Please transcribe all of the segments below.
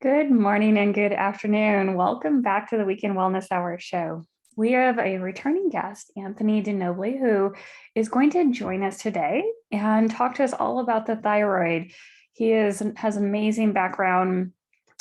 Good morning and good afternoon. Welcome back to the Weekend Wellness Hour show. We have a returning guest, Anthony DiNobile, who is going to join us today and talk to us all about the thyroid. Has amazing background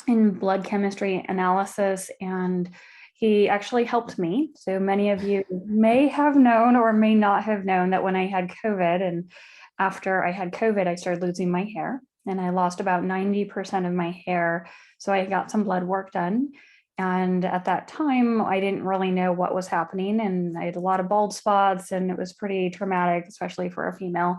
in blood chemistry analysis, and he actually helped me. So many of you may have known or may not have known that when I had COVID, and after I had COVID, I started losing my hair and I lost about 90% of my hair. So I got some blood work done. And at that time, I didn't really know what was happening. And I had a lot of bald spots, and it was pretty traumatic, especially for a female.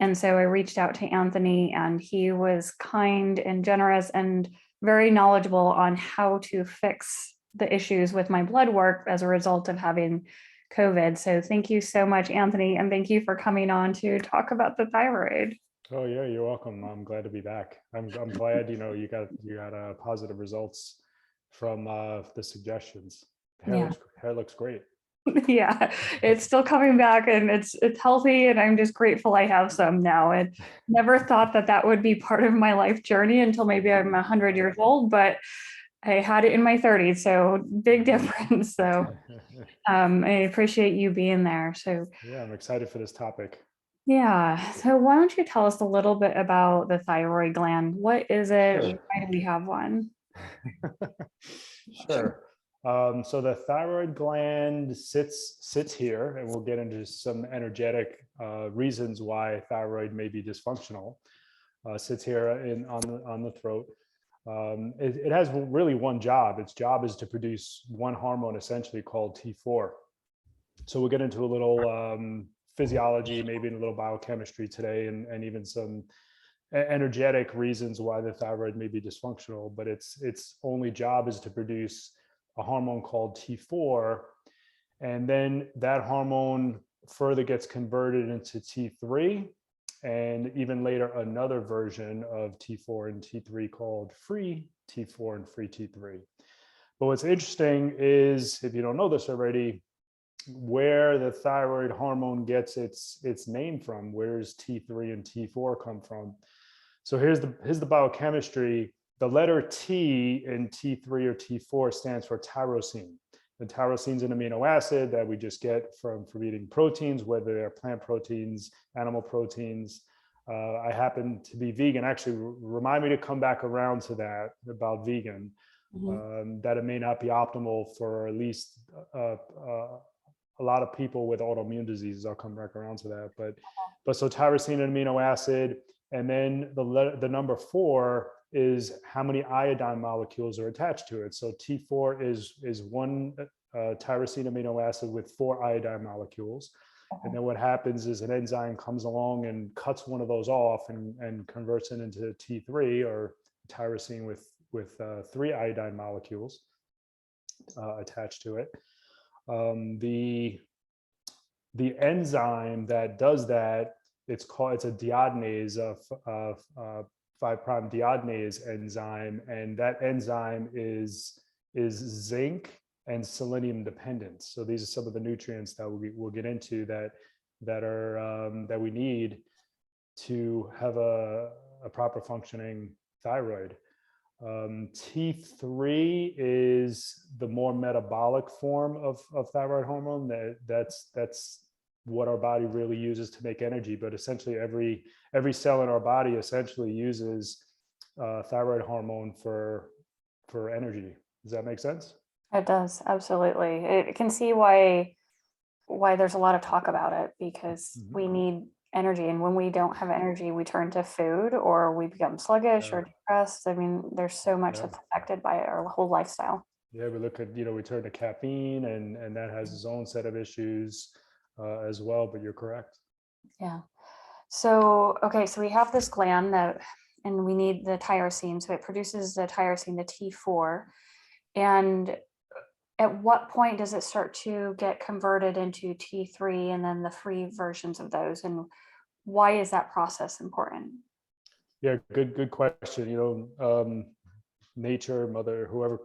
And so I reached out to Anthony, and he was kind and generous and very knowledgeable on how to fix the issues with my blood work as a result of having COVID. So thank you so much, Anthony. And thank you for coming on to talk about the thyroid. Oh yeah, you're welcome. I'm glad to be back. I'm glad you got positive results from the suggestions. Yeah. Hair looks great. Yeah, it's still coming back, and it's healthy, and I'm just grateful I have some now. And never thought that that would be part of my life journey until maybe I'm 100 years old, but I had it in my 30s, so big difference. So I appreciate you being there. So Yeah, I'm excited for this topic. yeah, so why don't you tell us a little bit about the thyroid gland? What is it? Sure. Why do we have one? Sure. So the thyroid gland sits here, and we'll get into some energetic reasons why thyroid may be dysfunctional. Sits here on the throat. It has really one job. Its job is to produce one hormone, essentially called T4. So we'll get into a little physiology, maybe a little biochemistry today, and even some energetic reasons why the thyroid may be dysfunctional. But its only job is to produce a hormone called T4, and then that hormone further gets converted into T3, and even later another version of T4 and T3 called free T4 and free T3. But what's interesting is, if you don't know this already, where the thyroid hormone gets its name from. Where does T3 and T4 come from? So here's the biochemistry. The letter T in T3 or T4 stands for tyrosine. And tyrosine is an amino acid that we just get from eating proteins, whether they're plant proteins, animal proteins. I happen to be vegan. Actually, remind me to come back around to that about vegan. That it may not be optimal for at least a lot of people with autoimmune diseases. I'll come back around to that. But so tyrosine, an amino acid, and then the number 4 is how many iodine molecules are attached to it. So T4 is one tyrosine amino acid with 4 iodine molecules. And then what happens is an enzyme comes along and cuts one of those off and converts it into T3, or tyrosine with 3 iodine molecules attached to it. The enzyme that does that, it's a deiodinase, of 5' deiodinase enzyme, and that enzyme is zinc and selenium dependent. So these are some of the nutrients that we'll get into that we need to have a proper functioning thyroid. T3 is the more metabolic form of thyroid hormone. That's what our body really uses to make energy. But essentially, every cell in our body essentially uses thyroid hormone for energy. Does that make sense? It does, absolutely. It can see why there's a lot of talk about it, because we need energy, and when we don't have energy, we turn to food, or we become sluggish or depressed. I mean, there's so much that's affected by our whole lifestyle. Yeah, we look at, we turn to caffeine, and that has its own set of issues as well, but you're correct. Yeah. So, okay, so we have this gland and we need the tyrosine. So it produces the tyrosine, the T4. And at what point does it start to get converted into T3 and then the free versions of those? And why is that process important? Yeah, good question. Nature, mother, whoever,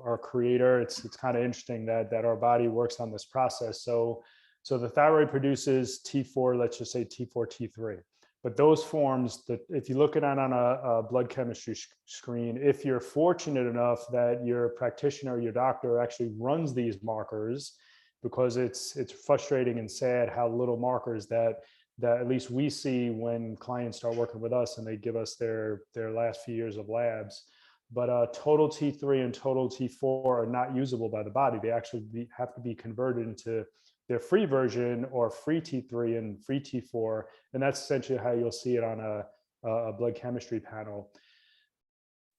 our creator, it's kind of interesting that our body works on this process. So the thyroid produces T4, let's just say T4, T3. But those forms, that if you look at it on a blood chemistry screen, if you're fortunate enough that your practitioner, your doctor actually runs these markers, because it's frustrating and sad how little markers that at least we see when clients start working with us and they give us their last few years of labs. But total T3 and total T4 are not usable by the body. They actually have to be converted into their free version, or free T3 and free T4. And that's essentially how you'll see it on a blood chemistry panel.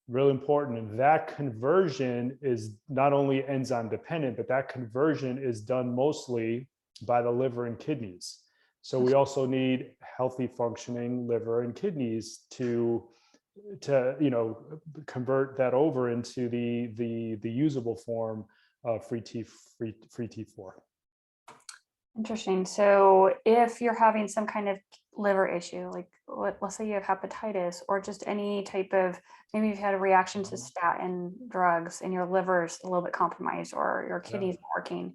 Real important. That conversion is not only enzyme dependent, but that conversion is done mostly by the liver and kidneys. So we also need healthy functioning liver and kidneys to convert that over into the usable form of free T4. Interesting. So if you're having some kind of liver issue, like let's say you have hepatitis, or just any type of, maybe you've had a reaction to statin drugs and your liver's a little bit compromised, or your kidneys are working,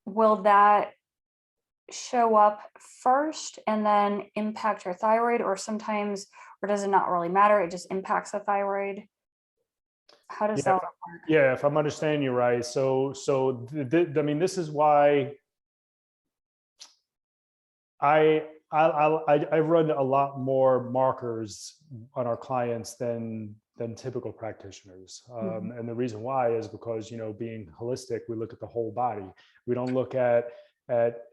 will that show up first and then impact your thyroid, or sometimes, or does it not really matter? It just impacts the thyroid. How does that work? Yeah, if I'm understanding you right. I mean, this is why I run a lot more markers on our clients than typical practitioners. And the reason why is because, being holistic, we look at the whole body. We don't look at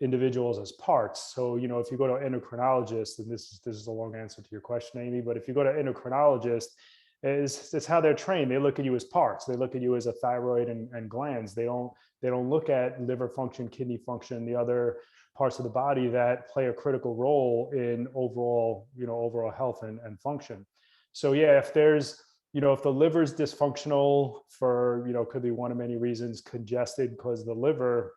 individuals as parts. So, if you go to an endocrinologist, and this is a long answer to your question, Amy, but if you go to an endocrinologist, it's how they're trained. They look at you as parts. They look at you as a thyroid and glands. They don't look at liver function, kidney function, the other parts of the body that play a critical role in overall health and function. So yeah, if there's, if the liver's dysfunctional for, could be one of many reasons, congested, because the liver's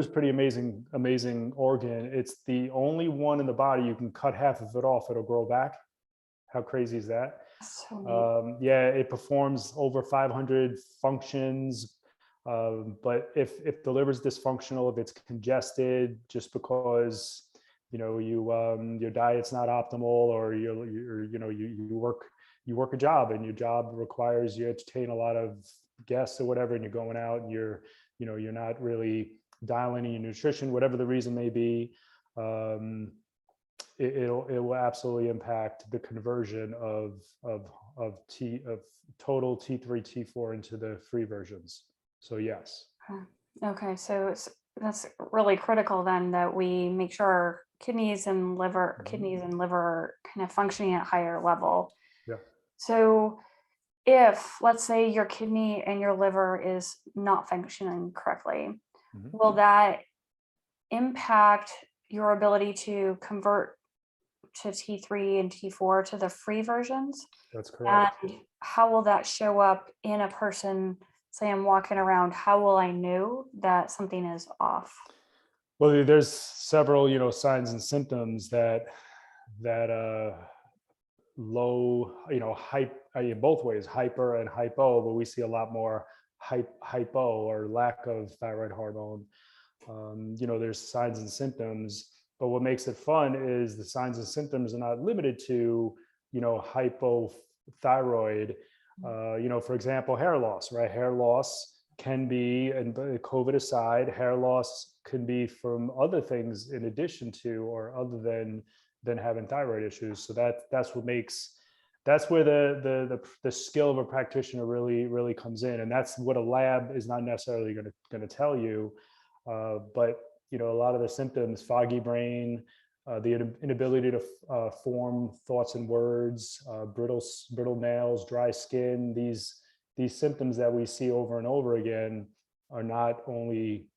pretty amazing organ. It's the only one in the body you can cut half of it off, it'll grow back. How crazy is that? Yeah, it performs over 500 functions. But if the liver's dysfunctional, if it's congested, just because your diet's not optimal, or you work a job and your job requires you entertain a lot of guests or whatever, and you're going out and you're not really dialing in your nutrition, whatever the reason may be, it will absolutely impact the conversion of total T3, T4 into the free versions. So yes. Okay, so that's really critical then, that we make sure our kidneys and liver are kind of functioning at a higher level. Yeah. So if, let's say, your kidney and your liver is not functioning correctly, will that impact your ability to convert to T3 and T4 to the free versions? That's correct. And how will that show up in a person? Say I'm walking around, how will I know that something is off? Well, there's several, signs and symptoms that low, both ways, hyper and hypo, but we see a lot more hypo, or lack of thyroid hormone. There's signs and symptoms, but what makes it fun is the signs and symptoms are not limited to, hypothyroid. For example, hair loss, right? Hair loss can be, and COVID aside, hair loss can be from other things in addition to, or other than having thyroid issues. So that's where the skill of a practitioner really comes in, and that's what a lab is not necessarily going to tell you. But a lot of the symptoms: foggy brain, the inability to form thoughts and words, brittle nails, dry skin. These symptoms that we see over and over again are not only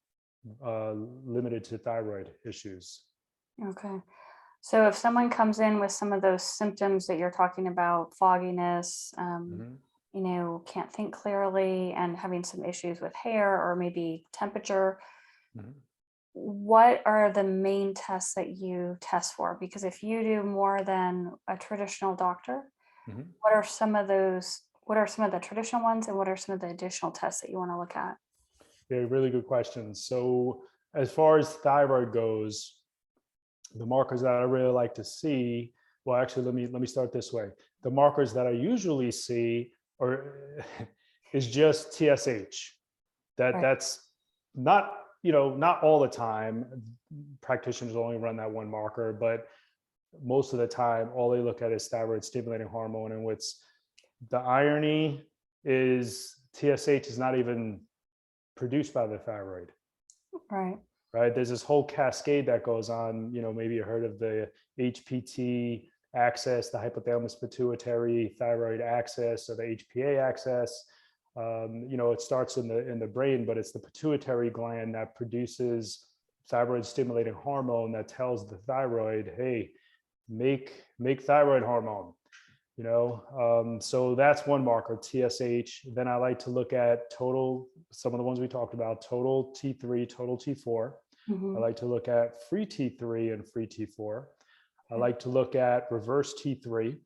limited to thyroid issues. Okay. So if someone comes in with some of those symptoms that you're talking about, fogginess, can't think clearly, and having some issues with hair or maybe temperature, what are the main tests that you test for? Because if you do more than a traditional doctor, what are some of the traditional ones, and what are some of the additional tests that you want to look at? Yeah, really good question. So as far as thyroid goes, The markers that I really like to see, well, actually, let me start this way. The markers that I usually see are is just TSH. Right. That's not, not all the time. Practitioners only run that one marker, but most of the time, all they look at is thyroid stimulating hormone. And what's the irony is TSH is not even produced by the thyroid, Right. right? There's this whole cascade that goes on. Maybe you heard of the HPT axis, the hypothalamus pituitary thyroid axis, or the HPA axis. It starts in the brain, but it's the pituitary gland that produces thyroid stimulating hormone that tells the thyroid, hey, make thyroid hormone. So that's one marker, TSH. Then I like to look at total, some of the ones we talked about, total T3, total T4. I like to look at free T3 and free T4. I like to look at reverse T3.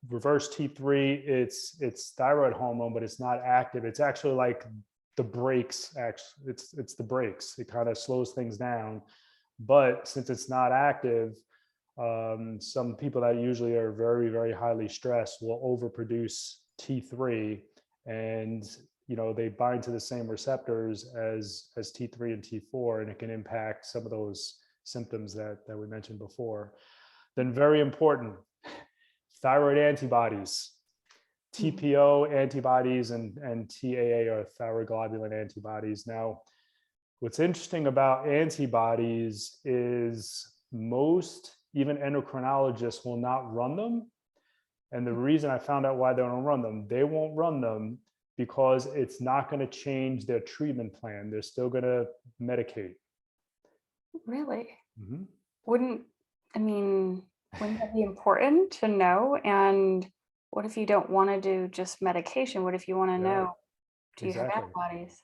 Reverse T3, it's thyroid hormone, but it's not active. It's actually like the brakes. Actually, it's the brakes. It kind of slows things down. But since it's not active, some people that usually are very, very highly stressed will overproduce T3, and they bind to the same receptors as T3 and T4, and it can impact some of those symptoms that we mentioned before. Then, very important, thyroid antibodies. TPO antibodies and TAA are thyroid globulin antibodies. Now, what's interesting about antibodies is most, even endocrinologists, will not run them. And the reason I found out why they don't run them, they won't run them because it's not going to change their treatment plan. They're still going to medicate. Really? Mm-hmm. Wouldn't that be important to know? And what if you don't want to do just medication? What if you want to know, do you have Exactly. antibodies?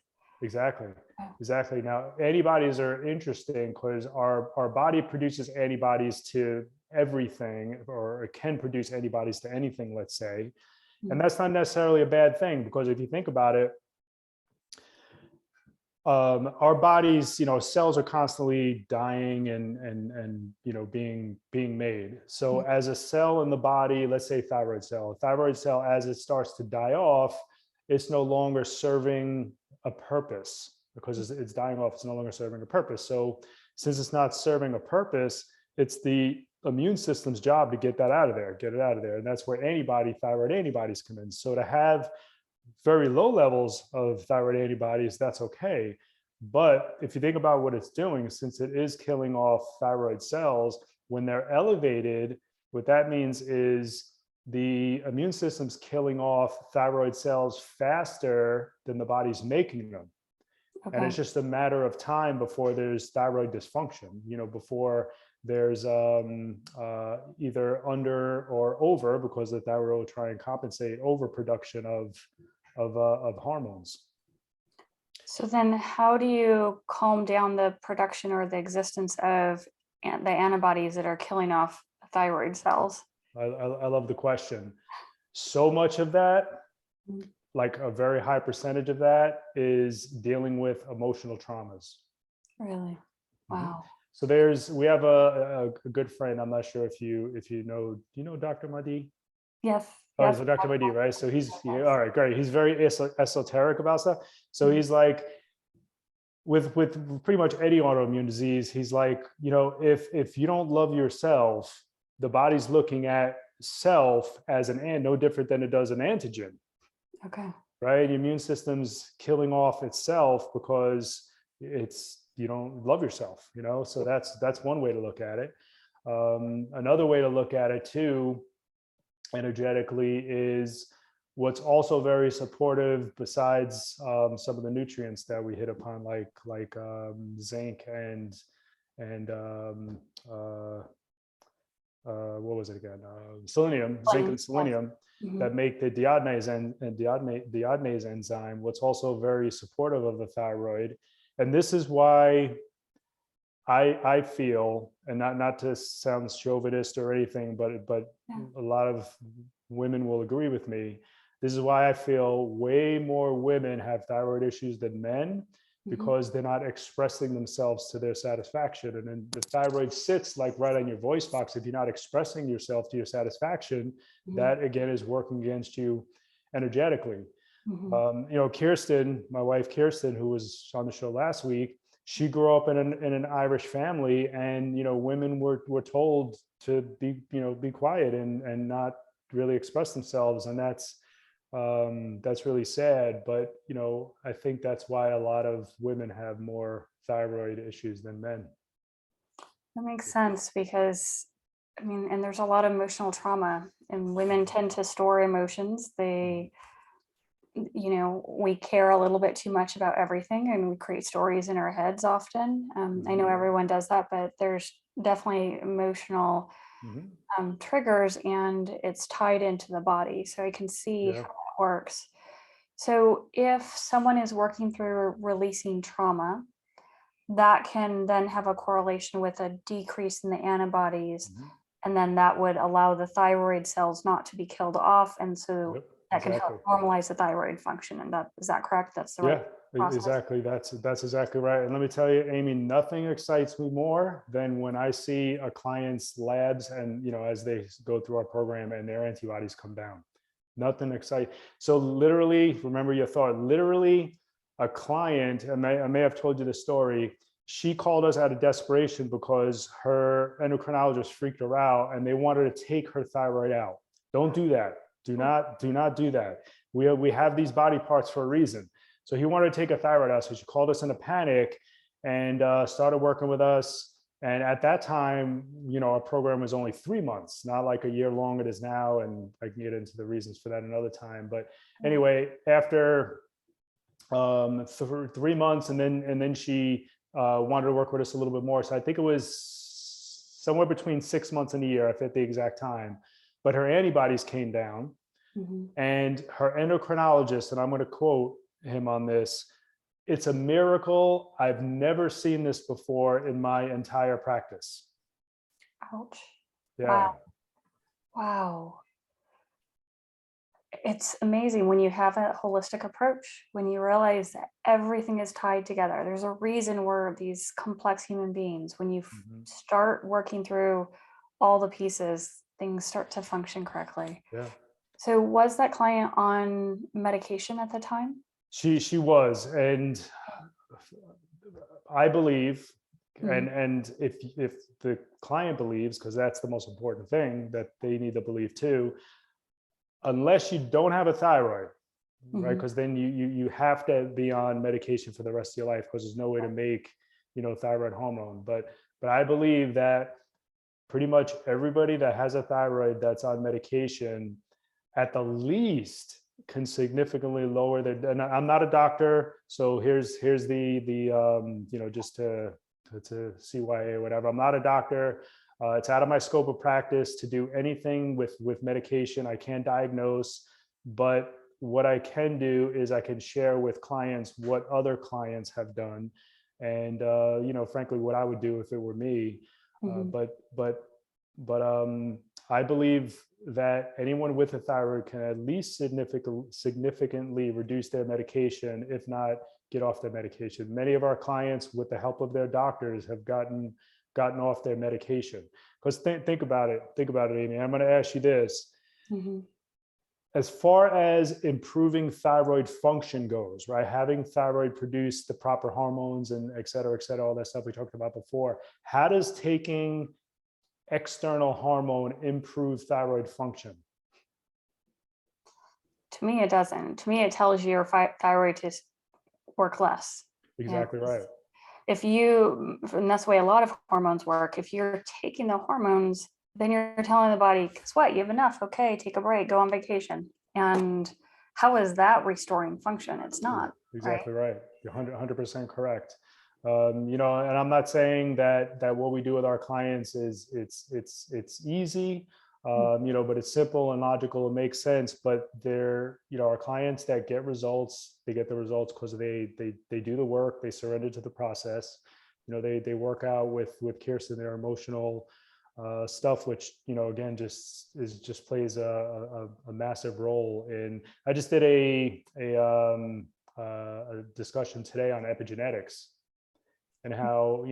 Exactly. Now, antibodies are interesting because our body produces antibodies to everything, or it can produce antibodies to anything, let's say. And that's not necessarily a bad thing, because if you think about it, our bodies, cells are constantly dying and being made. So as a cell in the body, let's say thyroid cell, as it starts to die off, it's no longer serving a purpose, because it's dying off. It's no longer serving a purpose. So since it's not serving a purpose, it's the immune system's job to get it out of there. And that's where thyroid antibodies come in. So to have very low levels of thyroid antibodies, that's okay. But if you think about what it's doing, since it is killing off thyroid cells, when they're elevated, what that means is the immune system's killing off thyroid cells faster than the body's making them. Okay. And it's just a matter of time before there's thyroid dysfunction, before there's either under or over, because the thyroid will try and compensate overproduction of hormones. So then how do you calm down the production or the existence of the antibodies that are killing off thyroid cells? I love the question. So much of that, like a very high percentage of that, is dealing with emotional traumas. Really? Wow. So we have a good friend. I'm not sure if you know, do you know Dr. Mahdi? Yes. Oh, so Dr. Mahdi, right? So he's all right, great. He's very esoteric about stuff. So he's like, with pretty much any autoimmune disease, he's like, if you don't love yourself, the body's looking at self as no different than it does an antigen. Okay. Right? The immune system's killing off itself because you don't love yourself, So that's one way to look at it. Another way to look at it too, energetically, is what's also very supportive, besides some of the nutrients that we hit upon, like zinc and what was it again? Selenium, zinc and selenium, that make the deadenase enzyme. What's also very supportive of the thyroid, and this is why I feel, and not to sound chauvinist or anything, but a lot of women will agree with me. This is why I feel way more women have thyroid issues than men, because they're not expressing themselves to their satisfaction. And then the thyroid sits like right on your voice box. If you're not expressing yourself to your satisfaction, that again is working against you energetically. Kirsten, my wife Kirsten, who was on the show last week, she grew up in an Irish family, and women were told to be quiet and not really express themselves, and that's really sad. But I think that's why a lot of women have more thyroid issues than men. That makes sense, because and there's a lot of emotional trauma, and women tend to store emotions. We care a little bit too much about everything, and we create stories in our heads often. I know everyone does that, but there's definitely emotional triggers, and it's tied into the body. So I can see how it works. So if someone is working through releasing trauma, that can then have a correlation with a decrease in the antibodies. And then that would allow the thyroid cells not to be killed off. And so that can help normalize the thyroid function. And is that correct? That's the right process? Exactly. That's exactly right. And let me tell you, Amy, nothing excites me more than when I see a client's labs and, as they go through our program and their antibodies come down. Nothing exciting. So literally, remember your thought, literally a client, I may have told you the story, she called us out of desperation because her endocrinologist freaked her out and they wanted to take her thyroid out. Don't do that. Do not do that. We have these body parts for a reason. So he wanted to take a thyroid out. So she called us in a panic and started working with us. And at that time, our program was only 3 months, not like a year long it is now. And I can get into the reasons for that another time. But anyway, after 3 months, and then she wanted to work with us a little bit more. So I think it was somewhere between 6 months and a year, I forget the exact time. But her antibodies came down, and her endocrinologist, and I'm going to quote him on this, "It's a miracle. I've never seen this before in my entire practice." Ouch. Yeah. Wow. It's amazing when you have a holistic approach, when you realize that everything is tied together. There's a reason we're these complex human beings. When you start working through all the pieces, things start to function correctly. Yeah. So was that client on medication at the time? She was, and I believe, and if the client believes, because that's the most important thing that they need to believe too, unless you don't have a thyroid, right? Because then you have to be on medication for the rest of your life, because there's no way to make thyroid hormone. But I believe that pretty much everybody that has a thyroid that's on medication, at the least, can significantly lower their. And I'm not a doctor, so here's the just to CYA or whatever. I'm not a doctor. It's out of my scope of practice to do anything with medication. I can't diagnose, but what I can do is I can share with clients what other clients have done, and frankly, what I would do if it were me. But I believe that anyone with a thyroid can at least significantly reduce their medication, if not get off their medication. Many of our clients, with the help of their doctors, have gotten off their medication. Because think about it, Amy. I'm going to ask you this. As far as improving thyroid function goes, right? Having thyroid produce the proper hormones and et cetera, all that stuff we talked about before. How does taking external hormone improve thyroid function? To me, it doesn't. To me, it tells your thyroid to work less. Exactly right. And that's the way a lot of hormones work. If you're taking the hormones, then you're telling the body, guess what? You have enough. Okay, take a break, go on vacation. And how is that restoring function? It's not. Exactly right. You're 100% correct. And I'm not saying that what we do with our clients is it's easy, but it's simple and logical. It makes sense. But they're, our clients that get results, they get the results because they do the work, they surrender to the process. They work out with Kirsten, their emotional stuff, which again just plays a massive role in. I just did a a discussion today on epigenetics and how,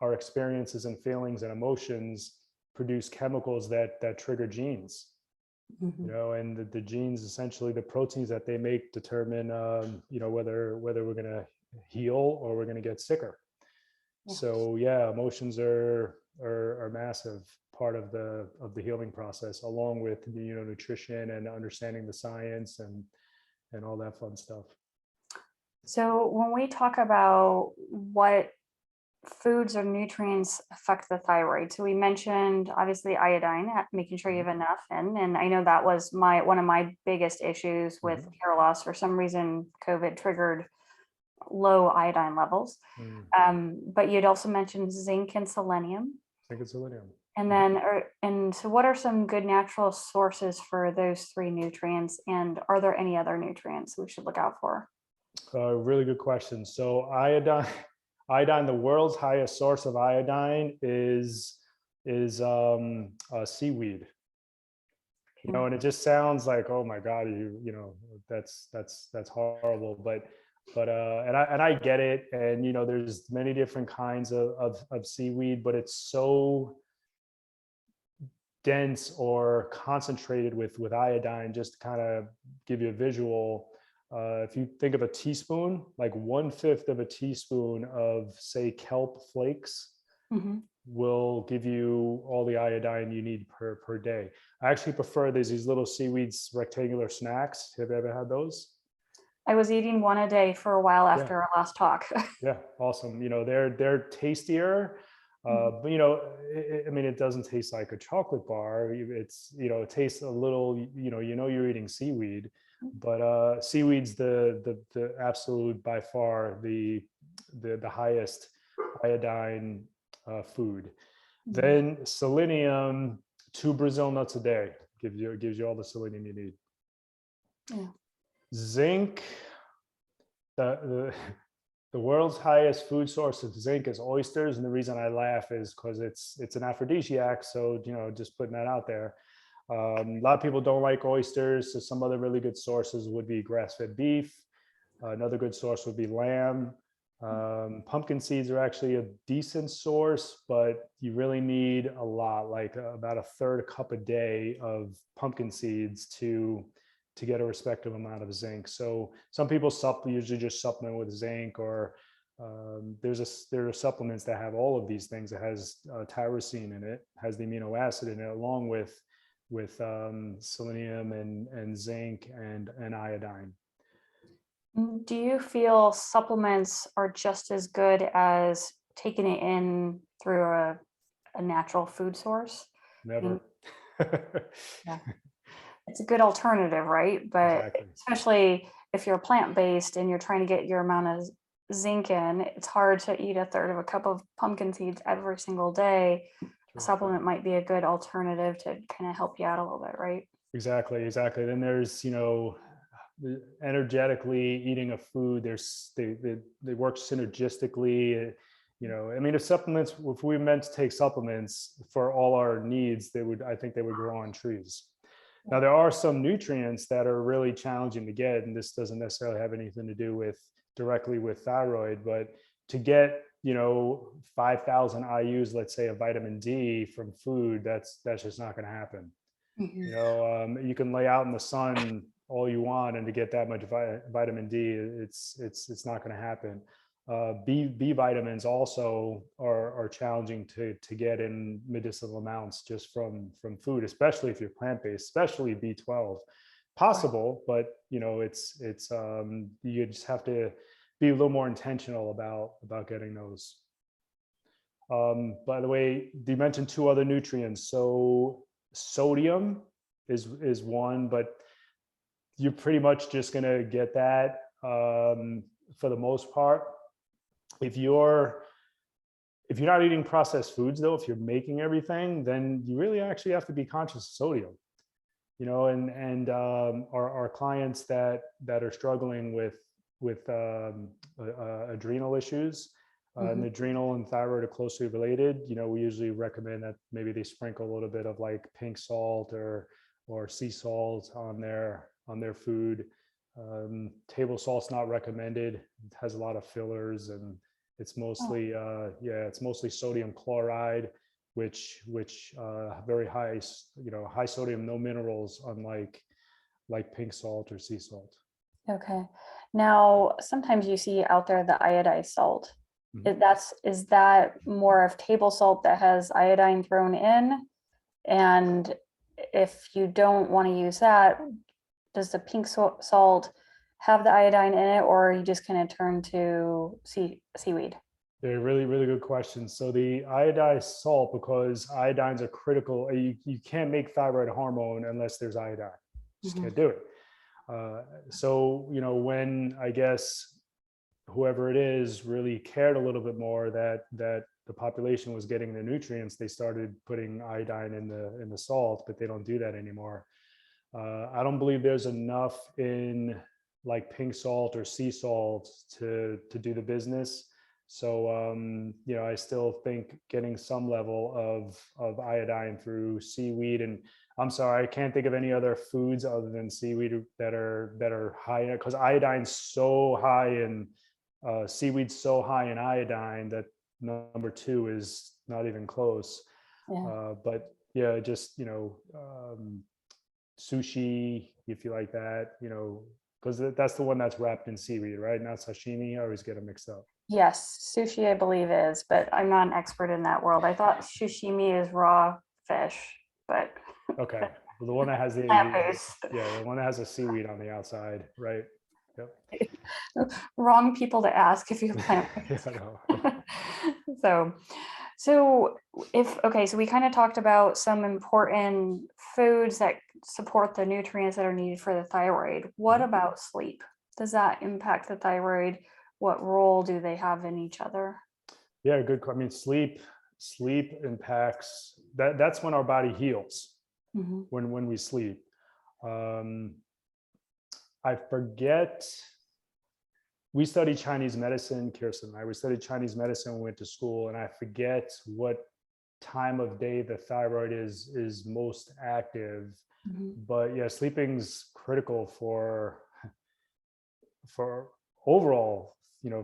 our experiences and feelings and emotions produce chemicals that trigger genes. And the genes, essentially the proteins that they make, determine whether we're going to heal or we're going to get sicker. So yeah, emotions are a massive part of the healing process, along with nutrition and understanding the science and all that fun stuff. So when we talk about what foods or nutrients affect the thyroid, so we mentioned obviously iodine, making sure you have enough in, and I know that was one of my biggest issues with hair loss. For some reason, COVID triggered low iodine levels. But you'd also mentioned zinc and selenium. Zinc and selenium. And then, so what are some good natural sources for those three nutrients? And are there any other nutrients we should look out for? Really good question. So iodine, the world's highest source of iodine is seaweed. And it just sounds like, oh my God, that's horrible. But and I get it. And there's many different kinds of seaweed, but it's so dense or concentrated with iodine. Just to kind of give you a visual, if you think of a teaspoon, like 1/5 of a teaspoon of, say, kelp flakes will give you all the iodine you need per day. I actually prefer these little seaweeds, rectangular snacks. Have you ever had those? I was eating one a day for a while after our last talk. Yeah, awesome. They're tastier. But it doesn't taste like a chocolate bar. It's it tastes a little. You're eating seaweed, but seaweed's the absolute, by far, the highest iodine food. Then selenium, 2 Brazil nuts a day gives you all the selenium you need. Zinc, the world's highest food source of zinc is oysters, and the reason I laugh is because it's an aphrodisiac. So just putting that out there. A lot of people don't like oysters, so some other really good sources would be grass-fed beef. Another good source would be lamb. Pumpkin seeds are actually a decent source, but you really need a lot, like about 1/3 cup a day of pumpkin seeds to get a respective amount of zinc. So some people usually just supplement with zinc, or there are supplements that have all of these things. It has tyrosine in it, has the amino acid in it, along with selenium and zinc and iodine. Do you feel supplements are just as good as taking it in through a natural food source? Never. Yeah. It's a good alternative, right? But especially if you're plant-based and you're trying to get your amount of zinc in, it's hard to eat 1/3 of a cup of pumpkin seeds every single day. A supplement might be a good alternative to kind of help you out a little bit, right? Exactly. Then there's, energetically eating a food. They work synergistically. If we meant to take supplements for all our needs, I think they would grow on trees. Now, there are some nutrients that are really challenging to get, and this doesn't necessarily have anything to do directly with thyroid, but to get 5,000 IUs, let's say, of vitamin D from food, that's just not going to happen. You can lay out in the sun all you want, and to get that much vitamin D, it's not going to happen. B vitamins also are challenging to get in medicinal amounts just from food, especially if you're plant-based, especially B12. Possible, but it's you just have to be a little more intentional about getting those. By the way, you mentioned 2 other nutrients. So sodium is one, but you're pretty much just going to get that for the most part. If you're not eating processed foods, though, if you're making everything, then you really actually have to be conscious of sodium. And our clients that are struggling with adrenal issues, and adrenal and thyroid are closely related. We usually recommend that maybe they sprinkle a little bit of like pink salt or sea salt on their food. Table salt's not recommended. It has a lot of fillers, and it's mostly it's mostly sodium chloride, which very high, high sodium, no minerals, unlike pink salt or sea salt. Okay. Now, sometimes you see out there the iodized salt. Mhm. Is that more of table salt that has iodine thrown in? And if you don't want to use that, does the pink salt have the iodine in it, or you just kind of turn to seaweed? They're really, really good questions. So the iodized salt, because iodines are critical, you can't make thyroid hormone unless there's iodine. Just Mhm. can't do it. So, when I guess whoever it is really cared a little bit more that the population was getting the nutrients, they started putting iodine in the salt, but they don't do that anymore. I don't believe there's enough in like pink salt or sea salt to do the business. So I still think getting some level of iodine through seaweed, and I'm sorry, I can't think of any other foods other than seaweed that are high, because iodine's so high in seaweed's so high in iodine that number two is not even close. Yeah. But yeah, just sushi, if you like that, because that's the one that's wrapped in seaweed, right? Not sashimi. I always get them mixed up. Yes, sushi, I believe is, but I'm not an expert in that world. I thought sashimi is raw fish, but Okay, well, the one that has plant-based. the one that has a seaweed on the outside, right? Yep. Wrong people to ask if you're Yeah, I plant-based. know. So so we kind of talked about some important foods that support the nutrients that are needed for the thyroid. What Mhm. about sleep? Does that impact the thyroid? What role do they have in each other? Yeah, good. I mean, sleep impacts that. That's when our body heals, Mhm. when we sleep. Um, I forget. We studied Chinese medicine, Kirsten and I. We studied Chinese medicine when we went to school, and I forget what time of day the thyroid is most active. Mhm. But yeah, sleeping's critical for overall,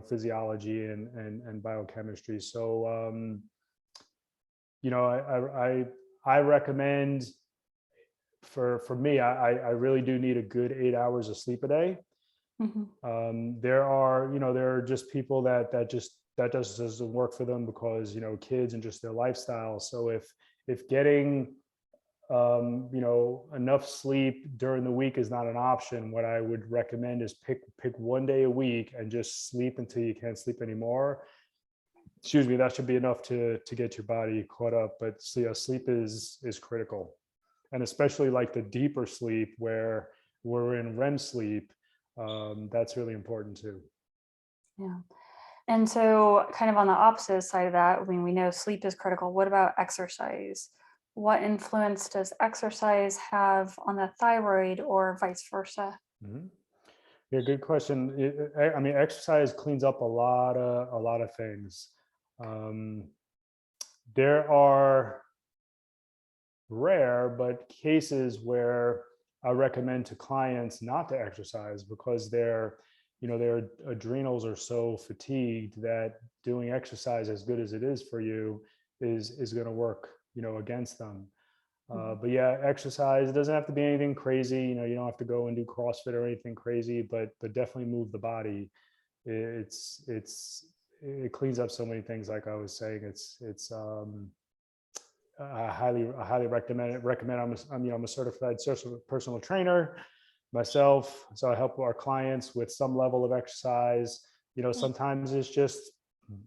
physiology and biochemistry. So I recommend, for me, I really do need a good 8 hours of sleep a day. Mhm. There are just people that just doesn't work for them because kids and just their lifestyle. So if getting enough sleep during the week is not an option, what I would recommend is pick one day a week and just sleep until you can't sleep anymore. Excuse me, that should be enough to get your body caught up. But so yeah, sleep is critical, and especially like the deeper sleep where we're in REM sleep. That's really important too. Yeah. And so, kind of on the opposite side of that, I mean, we know sleep is critical. What about exercise? What influence does exercise have on the thyroid, or vice versa? Mhm. Yeah, good question. I mean, exercise cleans up a lot of things. Um, there are rare but cases where I recommend to clients not to exercise because their adrenals are so fatigued that doing exercise, as good as it is for you, is going to work against them. Mhm. But yeah, exercise, it doesn't have to be anything crazy. You don't have to go and do CrossFit or anything crazy, but definitely move the body. It cleans up so many things. Like I was saying, I highly recommend it. I'm a certified personal trainer myself, so I help our clients with some level of exercise. Sometimes it's just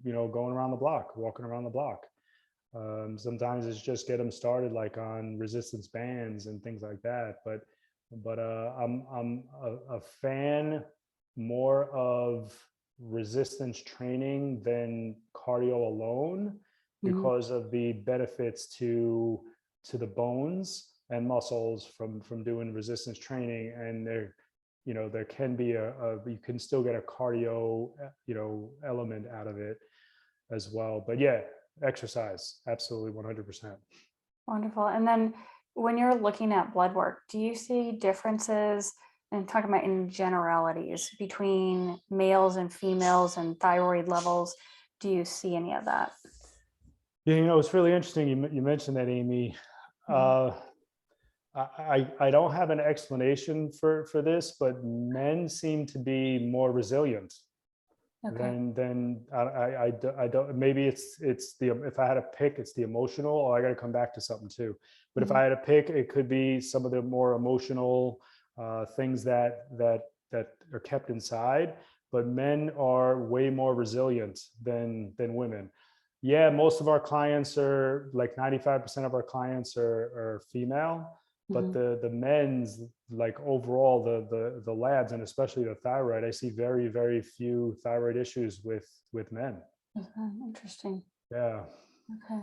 going around the block, walking around the block. Sometimes it's just get them started, like on resistance bands and things like that. But I'm a fan more of resistance training than cardio alone, Mhm. because of the benefits to the bones and muscles from doing resistance training. And there can be you can still get a cardio element out of it as well. But yeah, exercise, absolutely, 100%. Wonderful. And then, when you're looking at blood work, do you see differences and talking about in generalities between males and females and thyroid levels, do you see any of that? Yeah, it's really interesting. You mentioned that, Amy. Uh, I don't have an explanation for this, but men seem to be more resilient Okay. than I don't. Maybe it's the, if I had to pick, it's the emotional. Oh, I got to come back to something too. But if I had to pick, it could be some of the more emotional things that are kept inside. But men are way more resilient than women. Yeah, most of our clients are, like 95% of our clients are female, but the men's, like overall, the labs, and especially the thyroid, I see very few thyroid issues with men. Interesting. Yeah. Okay.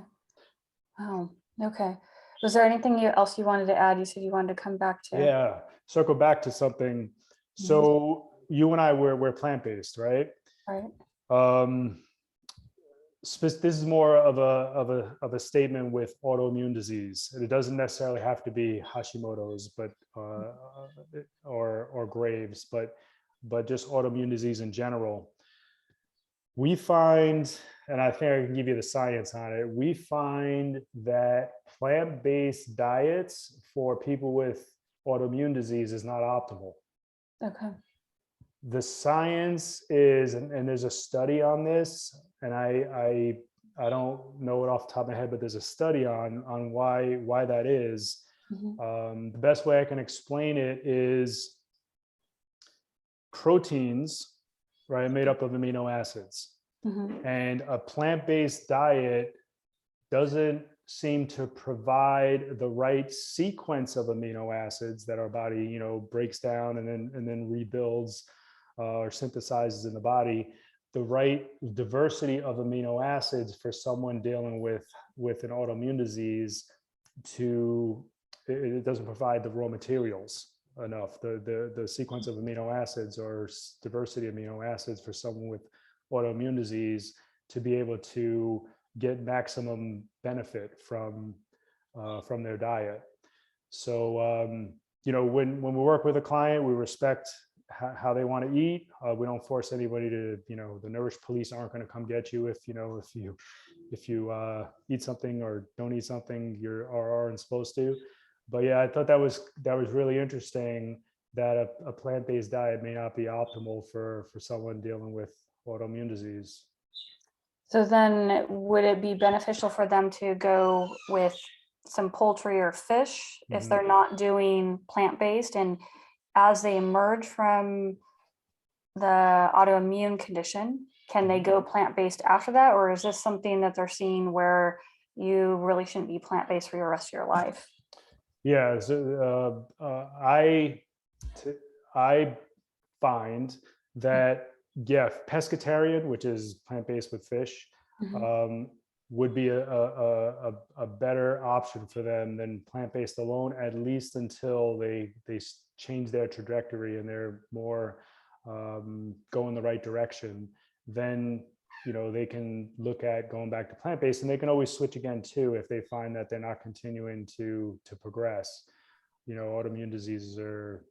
Wow. Okay. Was there anything else you wanted to add? You said you wanted to come back to. Yeah, circle back to something. So you and I, we're plant-based, right? Right. This is more of a statement with autoimmune disease. And it doesn't necessarily have to be Hashimoto's, but or Graves, but just autoimmune disease in general. We find, and I think I can give you the science on it, we find that plant-based diets for people with autoimmune disease is not optimal. Okay. The science is, and there's a study on this, and I don't know it off the top of my head, but there's a study on why that is. The best way I can explain it is proteins, right, made up of amino acids. And a plant-based diet doesn't seem to provide the right sequence of amino acids that our body, breaks down and then rebuilds or synthesizes in the body, the right diversity of amino acids for someone dealing with an autoimmune disease. It doesn't provide the raw materials enough, the sequence of amino acids or diversity of amino acids for someone with autoimmune disease to be able to get maximum benefit from their diet. So when we work with a client, we respect how they want to eat. We don't force anybody to, the nourish police aren't going to come get you if you eat something or don't eat something you aren't supposed to. But yeah, I thought that was really interesting, that a plant-based diet may not be optimal for someone dealing with autoimmune disease. So then would it be beneficial for them to go with some poultry or fish if they're not doing plant-based? And as they emerge from the autoimmune condition, can they go plant-based after that? Or is this something that they're seeing where you really shouldn't be plant-based for the rest of your life? Yeah, so I find that, yeah, pescatarian, which is plant-based with fish, would be a better option for them than plant-based alone, at least until they change their trajectory and they're more go in the right direction. Then they can look at going back to plant-based, and they can always switch again too if they find that they're not continuing to progress. Autoimmune diseases are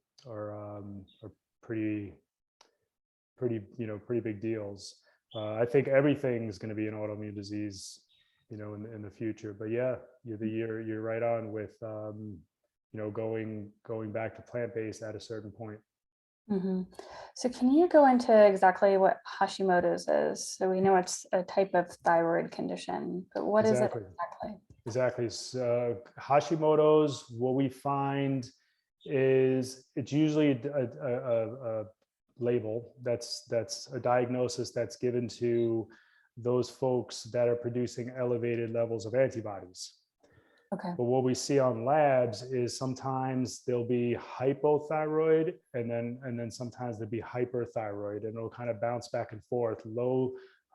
pretty big deals. I think everything is going to be an autoimmune disease, in the future. But yeah, you're right on with going back to plant-based at a certain point. So can you go into exactly what Hashimoto's is? So we know it's a type of thyroid condition, but what is it exactly? Exactly. So, Hashimoto's, what we find is it's usually a label that's a diagnosis that's given to those folks that are producing elevated levels of antibodies. Okay. But what we see on labs is sometimes there'll be hypothyroid, and then sometimes there'll be hyperthyroid, and it'll kind of bounce back and forth. Low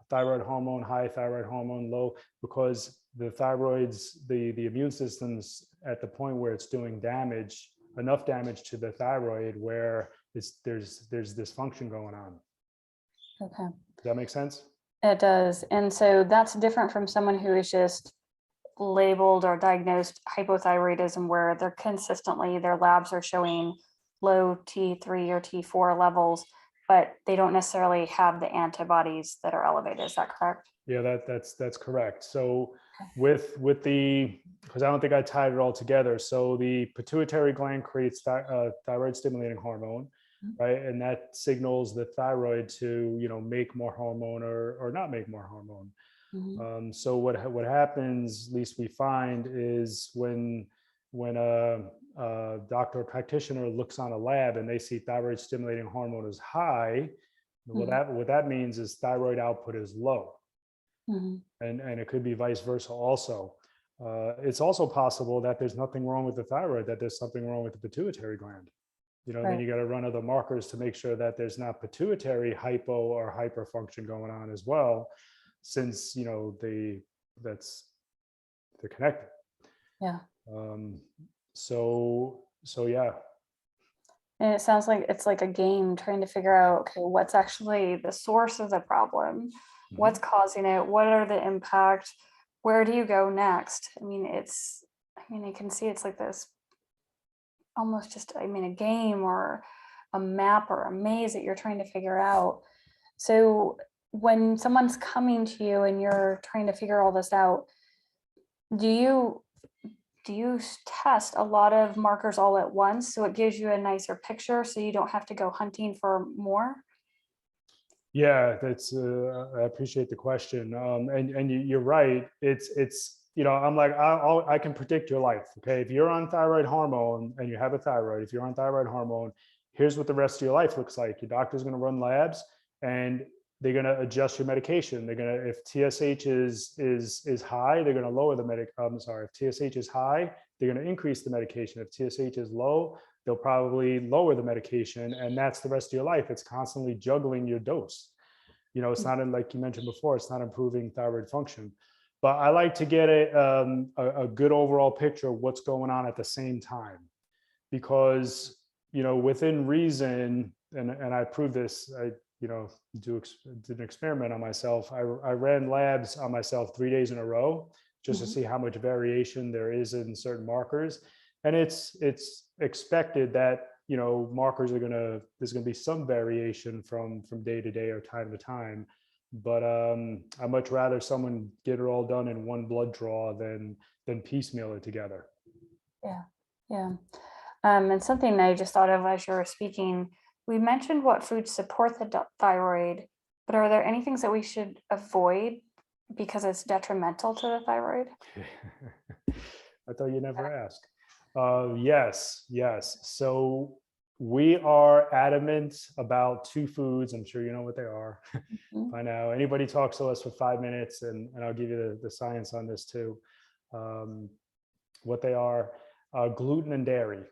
thyroid hormone, high thyroid hormone, low, because the thyroid's, the immune system's at the point where it's doing damage, enough damage to the thyroid where there's dysfunction going on. Okay. Does that make sense? It does. And so that's different from someone who is just labeled or diagnosed hypothyroidism, where they're consistently, their labs are showing low T3 or T4 levels, but they don't necessarily have the antibodies that are elevated. Is that correct? Yeah, that's correct. So with the, because I don't think I tied it all together. So the pituitary gland creates thyroid stimulating hormone, right? And that signals the thyroid to, make more hormone or not make more hormone. So what happens, at least we find, is when a doctor or practitioner looks on a lab and they see thyroid stimulating hormone is high, what that means is thyroid output is low. And it could be vice versa also. It's also possible that there's nothing wrong with the thyroid, that there's something wrong with the pituitary gland. Then you got to run other markers to make sure that there's not pituitary hypo or hyperfunction going on as well, since they're connected. Yeah. So yeah. And it sounds like it's like a game trying to figure out, okay, what's actually the source of the problem? What's causing it? What are the impact? Where do you go next? I can see it's like this almost just, a game or a map or a maze that you're trying to figure out. So when someone's coming to you and you're trying to figure all this out, do you test a lot of markers all at once so it gives you a nicer picture so you don't have to go hunting for more? Yeah, that's I appreciate the question. And you're right. It's I'm like, I can predict your life. Okay, if you're on thyroid hormone and you have a thyroid, if you're on thyroid hormone, here's what the rest of your life looks like. Your doctor's going to run labs and they're going to adjust your medication. They're going to, if TSH is high, they're going to lower the if TSH is high, they're going to increase the medication. If TSH is low, they'll probably lower the medication, and that's the rest of your life. It's constantly juggling your dose. It's not, like you mentioned before, it's not improving thyroid function. But I like to get a good overall picture of what's going on at the same time, because within reason, and I proved this. I did an experiment on myself. I ran labs on myself 3 days in a row just to see how much variation there is in certain markers. And it's expected that markers there's gonna be some variation from day to day or time to time. But I'd much rather someone get it all done in one blood draw than piecemeal it together. Yeah. And something I just thought of as you were speaking, we mentioned what foods support the thyroid, but are there any things that we should avoid because it's detrimental to the thyroid? I thought you never asked. Yes. So we are adamant about two foods. I'm sure you know what they are by now. Anybody talks to us for 5 minutes, and I'll give you the science on this too. What they are: gluten and dairy.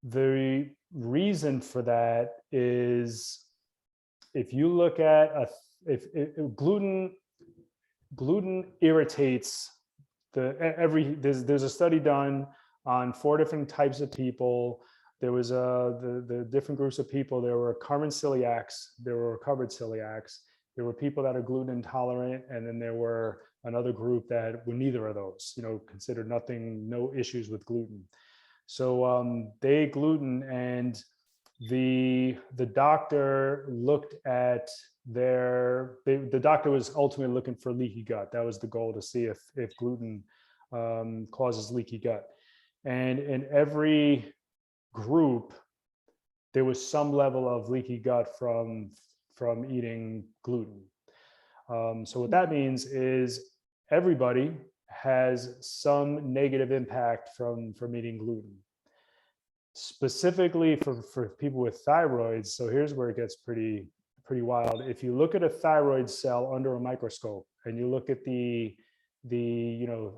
The reason for that is, if you look at if gluten irritates there's a study done on 4 different types of people. There was the different groups of people. There were current celiacs, there were recovered celiacs, there were people that are gluten intolerant, and then there were another group that were neither of those, considered no issues with gluten. So they ate gluten, and the doctor looked at the doctor was ultimately looking for leaky gut. That was the goal, to see if gluten causes leaky gut. And in every group, there was some level of leaky gut from eating gluten. So what that means is everybody has some negative impact from eating gluten. Specifically for people with thyroids, so here's where it gets pretty wild. If you look at a thyroid cell under a microscope and you look at the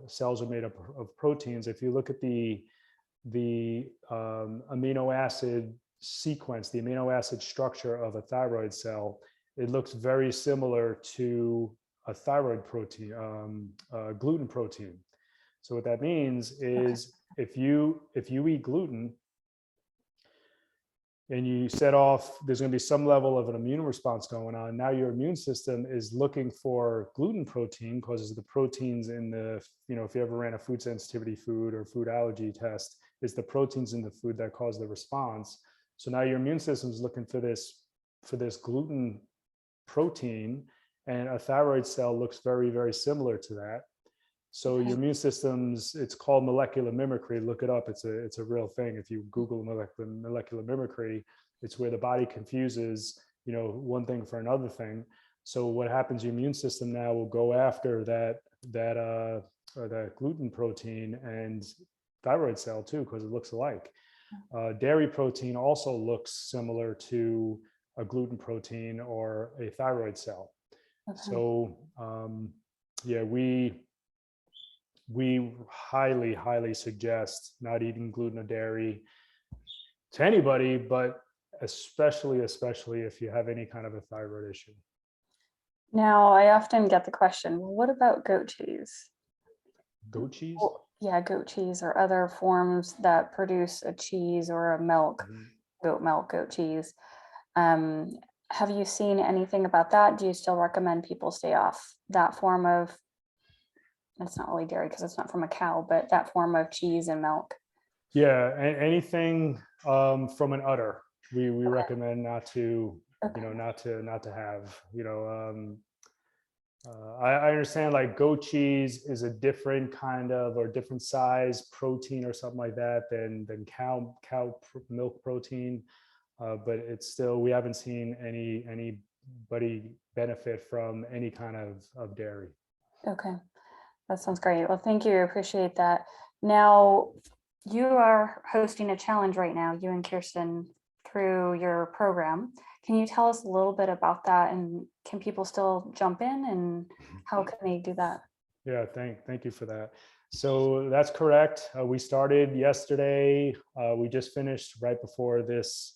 cells are made up of proteins. If you look at the amino acid sequence, the amino acid structure of a thyroid cell, it looks very similar to a thyroid protein, gluten protein. So what that means is, if you eat gluten and you set off, there's going to be some level of an immune response going on. Now your immune system is looking for gluten protein because the proteins in the, if you ever ran a food sensitivity food or food allergy test, is the proteins in the food that cause the response. So now your immune system is looking for this gluten protein, and a thyroid cell looks very, very similar to that. So your immune systems, it's called molecular mimicry. Look it up. It's a real thing. If you Google molecular mimicry, it's where the body confuses, one thing for another thing. So what happens? Your immune system now will go after that gluten protein and thyroid cell too, because it looks alike. Dairy protein also looks similar to a gluten protein or a thyroid cell. Okay. So yeah, we highly, highly suggest not eating gluten or dairy to anybody, but especially if you have any kind of a thyroid issue. Now, I often get the question, well, what about goat cheese? Goat cheese? Well, yeah, goat cheese or other forms that produce a cheese or a milk, goat milk, goat cheese. Have you seen anything about that? Do you still recommend people stay off that form of, it's not really dairy because it's not from a cow, but that form of cheese and milk? Yeah, anything from an udder, we recommend not to, not to have, I understand like goat cheese is a different kind of or different size protein or something like that than cow milk protein, but it's still, we haven't seen anybody benefit from any kind of dairy. Okay, that sounds great. Well, thank you. I appreciate that. Now, you are hosting a challenge right now, you and Kirsten, through your program. Can you tell us a little bit about that, and can people still jump in, and how can they do that? Yeah, thank you for that. So that's correct. We started yesterday. We just finished right before this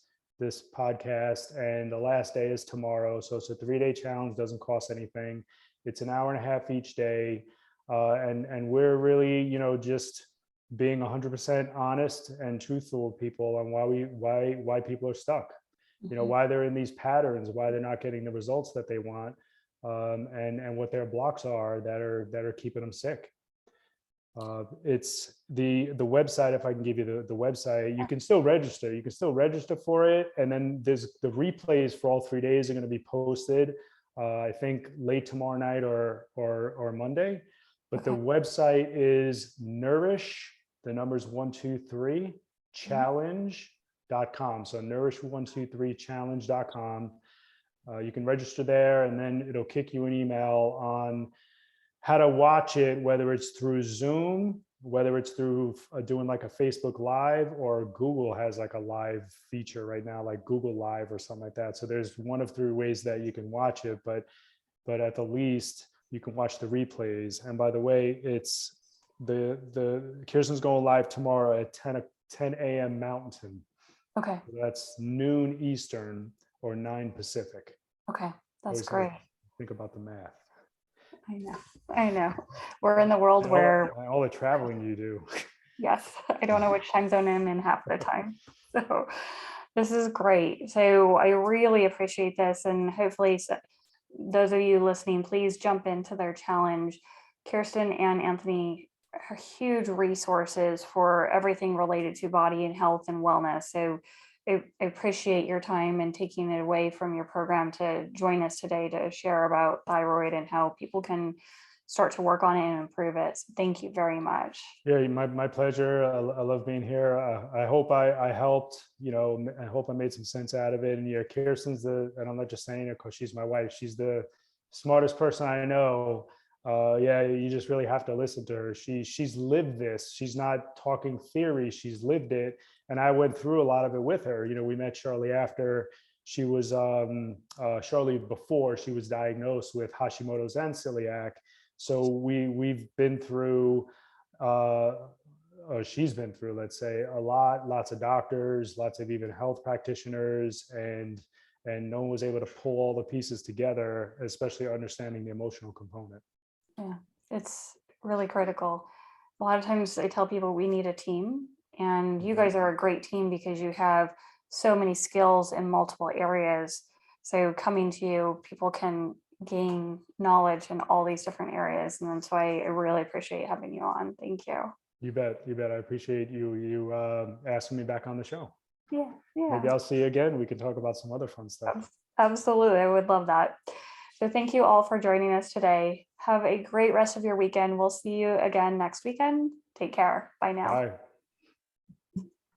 podcast, and the last day is tomorrow. So it's a 3-day challenge, doesn't cost anything. It's an hour and a half each day. And we're really, just being 100% honest and truthful with people on why people are stuck, why they're in these patterns, why they're not getting the results that they want, and what their blocks are that are keeping them sick. It's the website. If I can give you the website, you can still register. You can still register for it, and then there's the replays for all 3 days are going to be posted. I think late tomorrow night or Monday. But the website is nourish, the numbers 123 challenge.com. So nourish123challenge.com. You can register there, and then it'll kick you an email on how to watch it, whether it's through Zoom, whether it's through doing like a Facebook Live, or Google has like a live feature right now, like Google Live or something like that. So there's one of 3 ways that you can watch it, but at the least you can watch the replays. And by the way, it's the Kirsten's going live tomorrow at 10 a.m. Mountain. Okay. So that's noon Eastern or 9 Pacific. Okay, that's great. Think about the math. I know. We're in the world where all the traveling you do. Yes, I don't know which time zone I'm in half the time. So this is great. So I really appreciate this, and hopefully those of you listening, please jump into their challenge. Kirsten and Anthony are huge resources for everything related to body and health and wellness. So I appreciate your time and taking it away from your program to join us today to share about thyroid and how people can start to work on it and improve it. So thank you very much. Yeah, my pleasure. I love being here. I hope I helped, I hope I made some sense out of it. And yeah, Kirsten's and I'm not just saying it because she's my wife, she's the smartest person I know. Yeah, you just really have to listen to her. She's lived this. She's not talking theory, she's lived it. And I went through a lot of it with her. We met shortly after she was, shortly before she was diagnosed with Hashimotos and celiac. So we've been through, she's been through, let's say, lots of doctors, lots of even health practitioners, and no one was able to pull all the pieces together, especially understanding the emotional component. Yeah, it's really critical. A lot of times I tell people we need a team, and you guys are a great team because you have so many skills in multiple areas. So coming to you, people can gain knowledge in all these different areas. And that's why I really appreciate having you on. Thank you. You bet. You bet. I appreciate you asking me back on the show. Yeah, Maybe yeah. I'll see you again. We can talk about some other fun stuff. Absolutely. I would love that. So thank you all for joining us today. Have a great rest of your weekend. We'll see you again next weekend. Take care. Bye now. Bye.